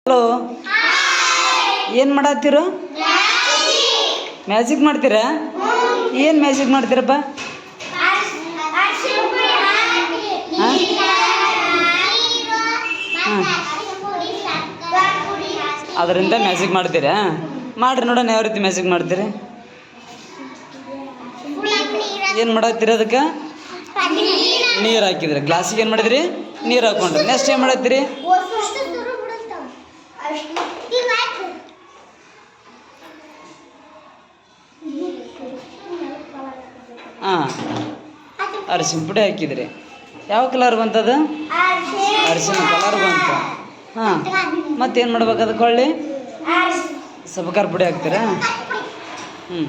Hello, ಏನು ಮಾಡತ್ತೀರ? Magic ಮಾಡ್ತೀರಾ? ಏನು ಮ್ಯಾಜಿಕ್ ಮಾಡ್ತೀರಪ್ಪ? ಹಾಂ, ಅದರಿಂದ ಮ್ಯಾಜಿಕ್ ಮಾಡ್ತೀರಾ? ಮಾಡ್ರಿ ನೋಡೋಣ, ಯಾವ ರೀತಿ ಮ್ಯಾಜಿಕ್ ಮಾಡ್ತೀರಿ? ಏನು ಮಾಡತ್ತೀರಿ? ಅದಕ್ಕೆ ನೀರು ಹಾಕಿದ್ರಿ. ಗ್ಲಾಸಿಗೆ ಏನು ಮಾಡಿದ್ರಿ? ನೀರು ಹಾಕೊಂಡ್ರಿ. ನೆಕ್ಸ್ಟ್ ಏನು ಮಾಡತ್ತೀರಿ? ಹಾಂ, ಅರಿಶಿನ ಪುಡಿ ಹಾಕಿದ್ರಿ. ಯಾವ ಕಲರ್ ಬಂತದು? ಅರಿಶಿನ ಕಲರ್ ಬಂತು. ಹಾಂ, ಮತ್ತೇನು ಮಾಡ್ಬೇಕು? ಅದಕ್ಕೆ ಹೊಳ್ಳಿ ಸ್ವಲ್ಪ ಖಾರ ಪುಡಿ ಹಾಕ್ತೀರಾ? ಹ್ಞೂ,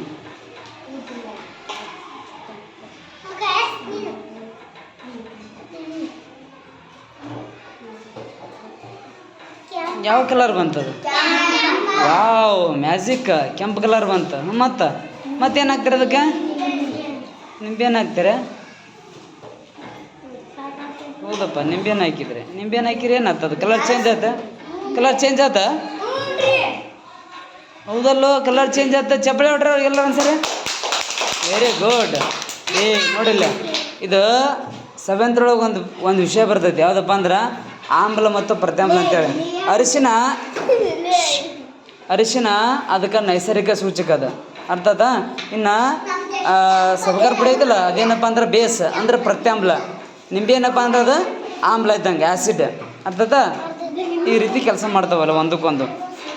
ಯಾವ ಕಲರ್ ಬಂತದು? ವಾವ್, ಮ್ಯಾಜಿಕ್ ಕೆಂಪು ಕಲರ್ ಬಂತು. ಮತ್ತೇನು ಹಾಕ್ತೀರ ಅದಕ್ಕೆ? ನಿಂಬೆಹಣ್ಣು ಹಾಕ್ತೀರ? ಹೌದಪ್ಪ, ನಿಂಬೆಹಣ್ಣು ಹಾಕಿದ್ರಿ. ನಿಂಬೆಹಣ್ಣು ಹಾಕಿರಿ, ಏನಾಗ್ತದೆ? ಕಲರ್ ಚೇಂಜ್ ಆಯ್ತಾ? ಕಲರ್ ಚೇಂಜ್ ಆಯ್ತಾ? ಹೌದಲ್ಲೋ, ಕಲರ್ ಚೇಂಜ್ ಆಯ್ತಾ? ಚಪ್ಪಳೆ ಹೊಡ್ರಿ ಎಲ್ಲ ಒಂದ್ಸರಿ. Very good. ನೋಡಿಲ್ಲ, ಇದು ಸೆವೆಂತ್ರೊಳಗೆ ಒಂದು ವಿಷಯ ಬರ್ತೈತಿ. ಯಾವುದಪ್ಪ ಅಂದ್ರೆ ಆಮ್ಲ ಮತ್ತು ಪ್ರತ್ಯಾಮ್ಲ ಅಂತೇಳಿ. ಅರಿಶಿನ ಅದಕ್ಕೆ ನೈಸರ್ಗಿಕ ಸೂಚಕ ಅದು, ಅರ್ಥದ. ಇನ್ನು ಸಬಕಾರ ಪುಡಿ ಐತಲ್ಲ, ಅದೇನಪ್ಪ ಅಂದ್ರೆ ಬೇಸ್ ಅಂದ್ರೆ ಪ್ರತ್ಯಾಮ್ಲ. ನಿಂಬೆ ಏನಪ್ಪ ಅಂದ್ರೆ ಅದು ಆಮ್ಲ ಇದ್ದಂಗೆ, ಆ್ಯಸಿಡ್, ಅರ್ಥದ. ಈ ರೀತಿ ಕೆಲಸ ಮಾಡ್ತಾವಲ್ಲ ಒಂದಕ್ಕೊಂದು.